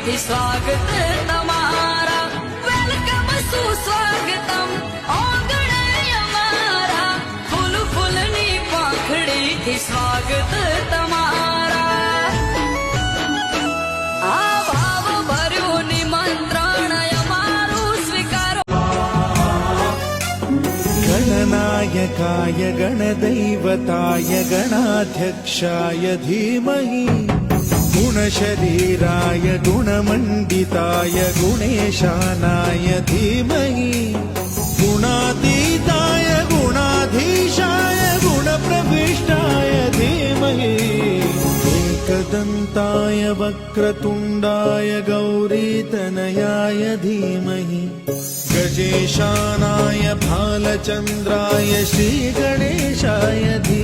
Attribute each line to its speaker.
Speaker 1: आपुलकीથી સ્વાગત તમારા વેલકમ સુસ્વાગતમ ઓગણે અમારા ફૂલ ફૂલની પાંખડીથી સ્વાગત તમારા આ ભાવ ભર્યું નિમંત્રણ અમારું સ્વીકારો
Speaker 2: गणनायकाय गणदैवताय गणाध्यक्षाय धीमहि गुणशरीराय गुणमण्डिताय गुणेशानाय धीमहि गुणातीताय गुणाधीशाय गुणप्रविष्टाय धीमहि एकदन्ताय वक्रतुण्डाय गौरीतनयाय धीमहि गजेशानाय भालचन्द्राय श्रीगणेशाय धीमहि